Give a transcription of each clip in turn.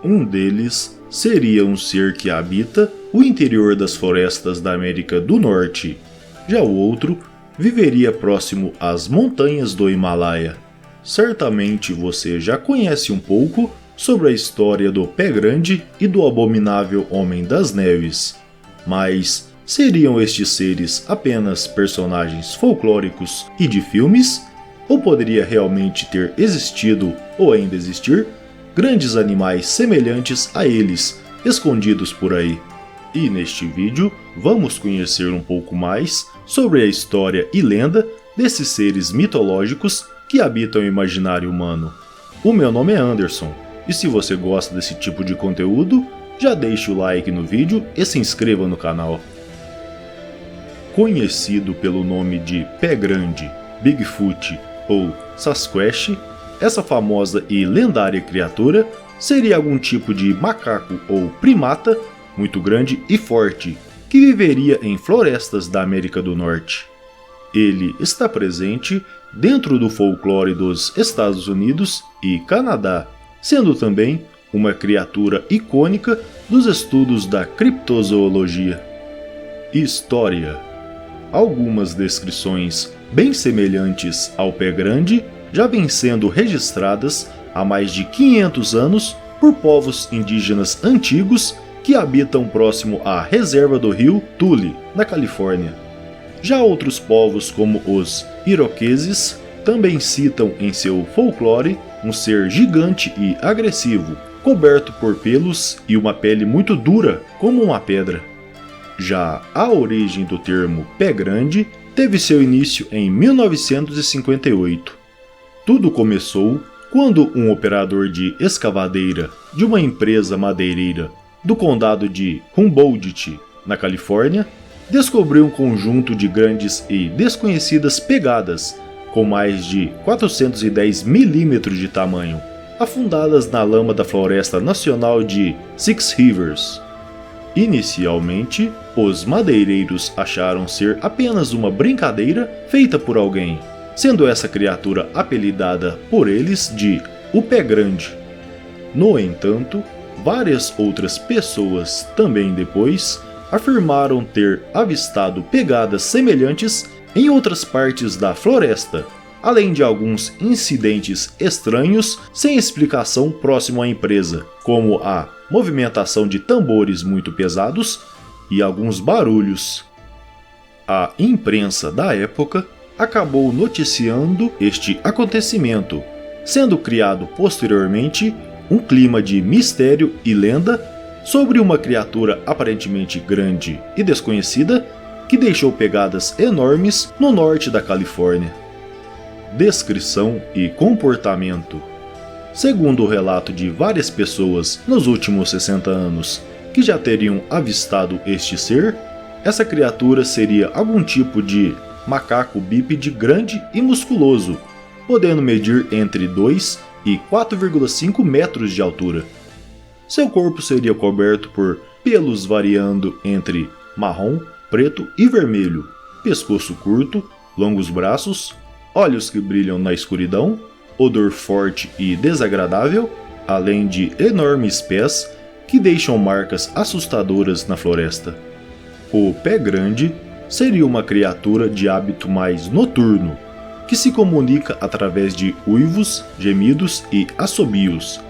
Um deles seria um ser que habita o interior das florestas da América do Norte. Já o outro viveria próximo às montanhas do Himalaia. Certamente você já conhece um pouco sobre a história do Pé Grande e do abominável Homem das Neves. Mas seriam estes seres apenas personagens folclóricos e de filmes? Ou poderia realmente ter existido, ou ainda existir, grandes animais semelhantes a eles, escondidos por aí? E neste vídeo, vamos conhecer um pouco mais sobre a história e lenda desses seres mitológicos que habitam o imaginário humano. O meu nome é Anderson, e se você gosta desse tipo de conteúdo, já deixe o like no vídeo e se inscreva no canal. Conhecido pelo nome de Pé Grande, Bigfoot ou Sasquatch, essa famosa e lendária criatura seria algum tipo de macaco ou primata muito grande e forte, que viveria em florestas da América do Norte. Ele está presente dentro do folclore dos Estados Unidos e Canadá, sendo também uma criatura icônica dos estudos da criptozoologia. História. Algumas descrições bem semelhantes ao Pé Grande já vêm sendo registradas há mais de 500 anos por povos indígenas antigos que habitam próximo à reserva do rio Tule, na Califórnia. Já outros povos, como os iroqueses, também citam em seu folclore um ser gigante e agressivo, coberto por pelos e uma pele muito dura como uma pedra. Já a origem do termo Pé Grande teve seu início em 1958. Tudo começou quando um operador de escavadeira de uma empresa madeireira do condado de Humboldt, na Califórnia, descobriu um conjunto de grandes e desconhecidas pegadas com mais de 410 milímetros de tamanho, afundadas na lama da Floresta Nacional de Six Rivers. Inicialmente, os madeireiros acharam ser apenas uma brincadeira feita por alguém, sendo essa criatura apelidada por eles de o Pé Grande. No entanto, várias outras pessoas também depois afirmaram ter avistado pegadas semelhantes em outras partes da floresta, além de alguns incidentes estranhos sem explicação próximo à empresa, como a movimentação de tambores muito pesados e alguns barulhos. A imprensa da época acabou noticiando este acontecimento, sendo criado posteriormente um clima de mistério e lenda sobre uma criatura aparentemente grande e desconhecida que deixou pegadas enormes no norte da Califórnia. Descrição e comportamento. Segundo o relato de várias pessoas nos últimos 60 anos que já teriam avistado este ser, essa criatura seria algum tipo de macaco bípede grande e musculoso, podendo medir entre 2 e 4,5 metros de altura. Seu corpo seria coberto por pelos variando entre marrom, preto e vermelho, pescoço curto, longos braços, olhos que brilham na escuridão, odor forte e desagradável, além de enormes pés que deixam marcas assustadoras na floresta. O Pé Grande seria uma criatura de hábito mais noturno, que se comunica através de uivos, gemidos e assobios,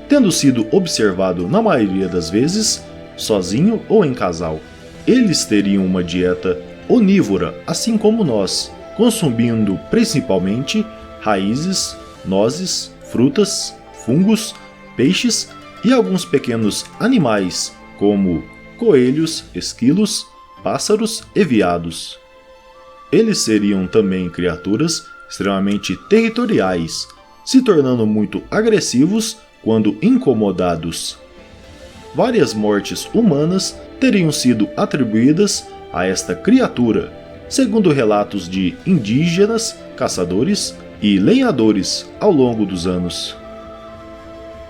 tendo sido observado na maioria das vezes sozinho ou em casal. Eles teriam uma dieta onívora, assim como nós, consumindo principalmente raízes, nozes, frutas, fungos, peixes e alguns pequenos animais, como coelhos, esquilos, pássaros e veados. Eles seriam também criaturas extremamente territoriais, se tornando muito agressivos quando incomodados. Várias mortes humanas teriam sido atribuídas a esta criatura, segundo relatos de indígenas, caçadores e lenhadores ao longo dos anos.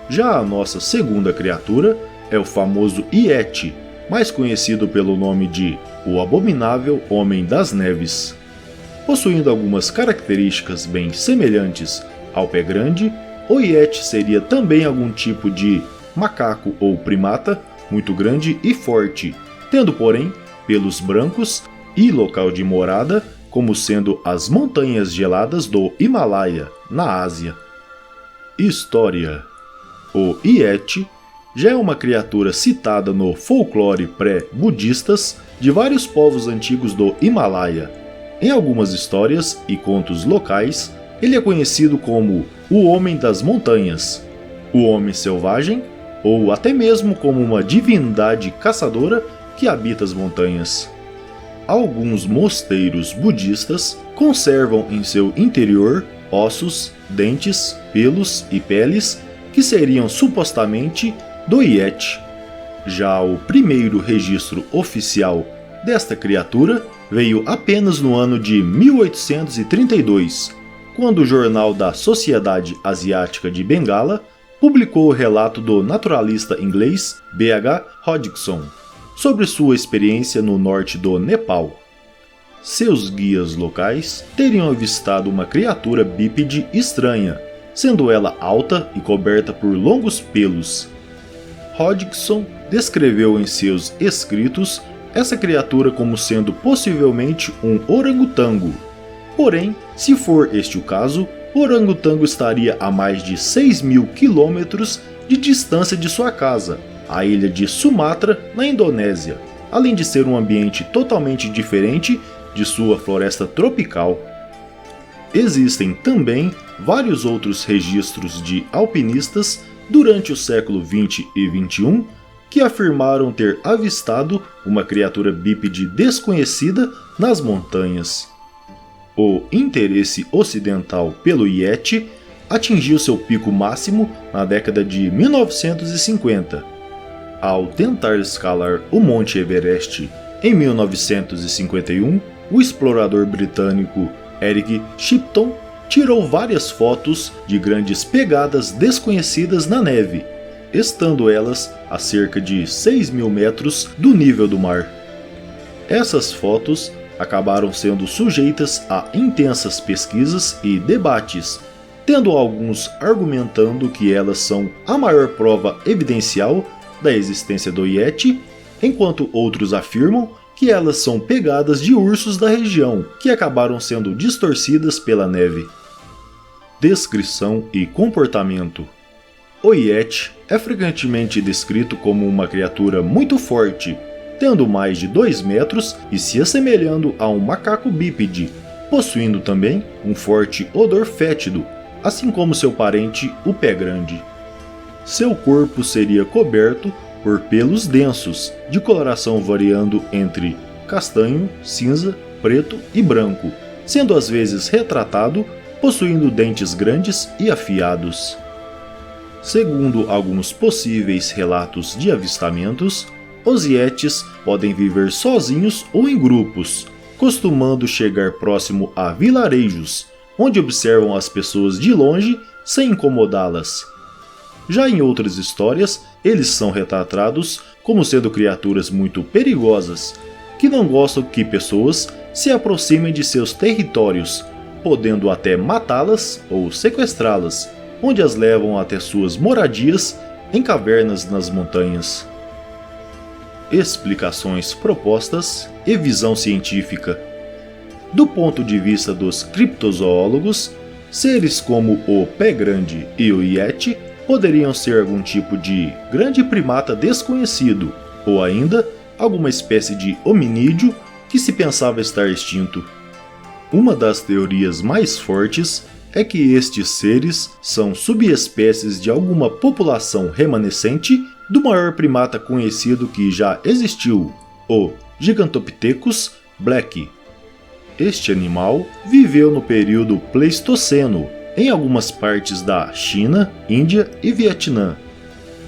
Já a nossa segunda criatura é o famoso Yeti, mais conhecido pelo nome de o Abominável Homem das Neves. Possuindo algumas características bem semelhantes ao Pé Grande, o Yeti seria também algum tipo de macaco ou primata muito grande e forte, tendo, porém, pelos brancos e local de morada como sendo as montanhas geladas do Himalaia, na Ásia. História: o Yeti já é uma criatura citada no folclore pré-budistas de vários povos antigos do Himalaia. Em algumas histórias e contos locais, ele é conhecido como o Homem das Montanhas, o Homem Selvagem ou até mesmo como uma divindade caçadora que habita as montanhas. Alguns mosteiros budistas conservam em seu interior ossos, dentes, pelos e peles que seriam supostamente do Yeti. Já o primeiro registro oficial desta criatura veio apenas no ano de 1832, quando o jornal da Sociedade Asiática de Bengala publicou o relato do naturalista inglês B.H. Hodgson sobre sua experiência no norte do Nepal. Seus guias locais teriam avistado uma criatura bípede estranha, sendo ela alta e coberta por longos pelos. Hodgson descreveu em seus escritos essa criatura como sendo possivelmente um orangotango. Porém, se for este o caso, o orangotango estaria a mais de 6.000 quilômetros de distância de sua casa, a ilha de Sumatra, na Indonésia, além de ser um ambiente totalmente diferente de sua floresta tropical. Existem também vários outros registros de alpinistas durante o século XX e XXI que afirmaram ter avistado uma criatura bípede desconhecida nas montanhas. O interesse ocidental pelo Yeti atingiu seu pico máximo na década de 1950. Ao tentar escalar o Monte Everest em 1951, o explorador britânico Eric Shipton tirou várias fotos de grandes pegadas desconhecidas na neve, estando elas a cerca de 6.000 metros do nível do mar. Essas fotos acabaram sendo sujeitas a intensas pesquisas e debates, tendo alguns argumentando que elas são a maior prova evidencial da existência do Yeti, enquanto outros afirmam que elas são pegadas de ursos da região que acabaram sendo distorcidas pela neve. Descrição e comportamento: o Yeti é frequentemente descrito como uma criatura muito forte, tendo mais de 2 metros e se assemelhando a um macaco bípede, possuindo também um forte odor fétido, assim como seu parente, o pé grande. Seu corpo seria coberto por pelos densos, de coloração variando entre castanho, cinza, preto e branco, sendo às vezes retratado possuindo dentes grandes e afiados. Segundo alguns possíveis relatos de avistamentos, os Yetis podem viver sozinhos ou em grupos, costumando chegar próximo a vilarejos, onde observam as pessoas de longe sem incomodá-las. Já em outras histórias, eles são retratados como sendo criaturas muito perigosas, que não gostam que pessoas se aproximem de seus territórios, podendo até matá-las ou sequestrá-las, onde as levam até suas moradias em cavernas nas montanhas. Explicações propostas e visão científica. Do ponto de vista dos criptozoólogos, seres como o pé grande e o Yeti poderiam ser algum tipo de grande primata desconhecido, ou ainda alguma espécie de hominídeo que se pensava estar extinto. Uma das teorias mais fortes é que estes seres são subespécies de alguma população remanescente do maior primata conhecido que já existiu, o Gigantopithecus black. Este animal viveu no período Pleistoceno, em algumas partes da China, Índia e Vietnã,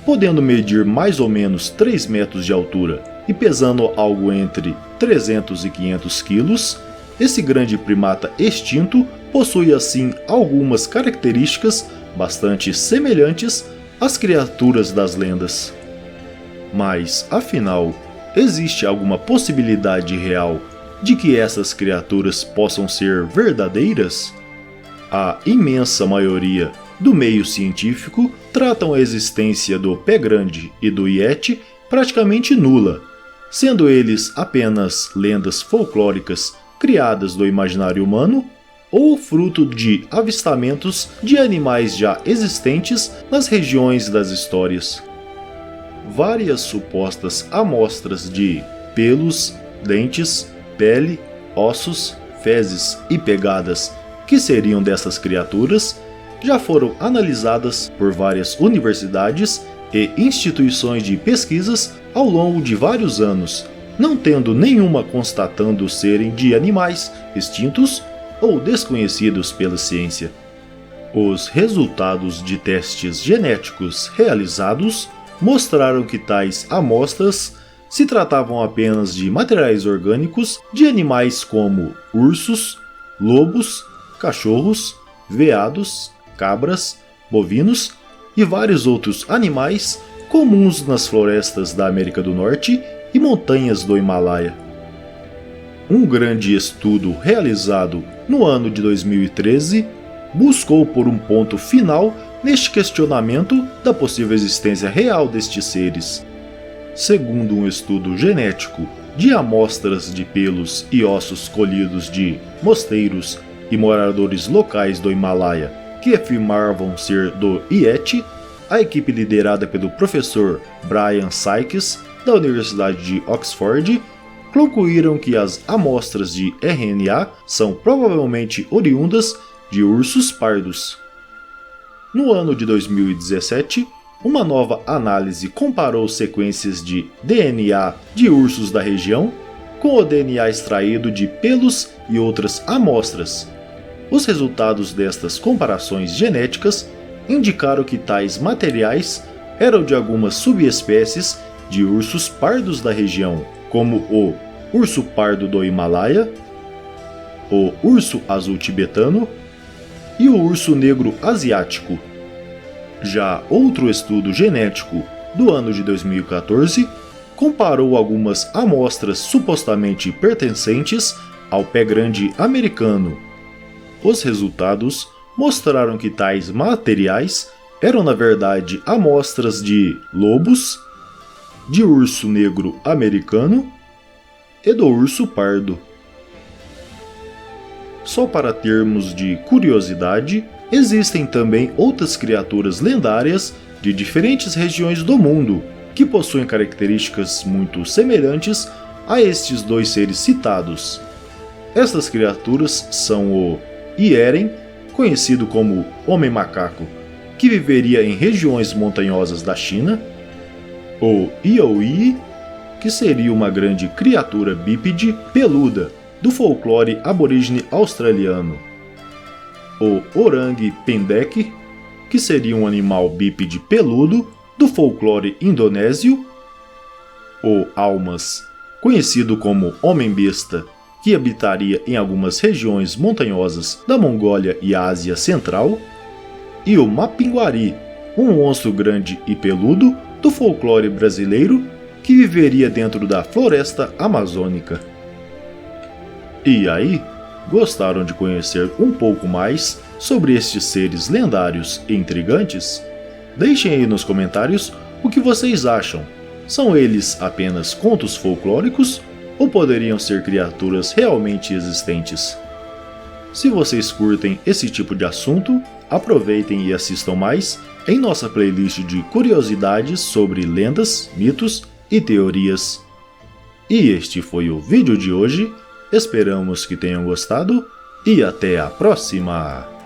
podendo medir mais ou menos 3 metros de altura e pesando algo entre 300 e 500 quilos, esse grande primata extinto possui assim algumas características bastante semelhantes às criaturas das lendas. Mas, afinal, existe alguma possibilidade real de que essas criaturas possam ser verdadeiras? A imensa maioria do meio científico tratam a existência do Pé Grande e do Yeti praticamente nula, sendo eles apenas lendas folclóricas criadas do imaginário humano ou fruto de avistamentos de animais já existentes nas regiões das histórias. Várias supostas amostras de pelos, dentes, pele, ossos, fezes e pegadas que seriam dessas criaturas já foram analisadas por várias universidades e instituições de pesquisas ao longo de vários anos, não tendo nenhuma constatando serem de animais extintos ou desconhecidos pela ciência. Os resultados de testes genéticos realizados mostraram que tais amostras se tratavam apenas de materiais orgânicos de animais como ursos, lobos, cachorros, veados, cabras, bovinos e vários outros animais comuns nas florestas da América do Norte e montanhas do Himalaia. Um grande estudo realizado no ano de 2013 buscou pôr um ponto final neste questionamento da possível existência real destes seres. Segundo um estudo genético de amostras de pelos e ossos colhidos de mosteiros e moradores locais do Himalaia que afirmavam ser do Yeti, a equipe liderada pelo professor Brian Sykes, da Universidade de Oxford, concluíram que as amostras de RNA são provavelmente oriundas de ursos pardos. No ano de 2017, uma nova análise comparou sequências de DNA de ursos da região com o DNA extraído de pelos e outras amostras. Os resultados destas comparações genéticas indicaram que tais materiais eram de algumas subespécies de ursos pardos da região, como o urso pardo do Himalaia, o urso azul tibetano e o urso negro asiático. Já outro estudo genético do ano de 2014 comparou algumas amostras supostamente pertencentes ao pé grande americano. Os resultados mostraram que tais materiais eram na verdade amostras de lobos, de urso negro americano e do urso pardo. Só para termos de curiosidade, existem também outras criaturas lendárias de diferentes regiões do mundo que possuem características muito semelhantes a estes dois seres citados. Estas criaturas são o Yeren, conhecido como Homem-Macaco, que viveria em regiões montanhosas da China, o Yowie, que seria uma grande criatura bípede peluda do folclore aborígene australiano, o Orang Pendek, que seria um animal bípede peludo do folclore indonésio, o Almas, conhecido como Homem-Besta, que habitaria em algumas regiões montanhosas da Mongólia e Ásia Central, e o Mapinguari, um monstro grande e peludo do folclore brasileiro que viveria dentro da floresta amazônica. E aí, gostaram de conhecer um pouco mais sobre estes seres lendários e intrigantes? Deixem aí nos comentários o que vocês acham. São eles apenas contos folclóricos ou poderiam ser criaturas realmente existentes? Se vocês curtem esse tipo de assunto, aproveitem e assistam mais em nossa playlist de curiosidades sobre lendas, mitos e teorias. E este foi o vídeo de hoje, esperamos que tenham gostado e até a próxima!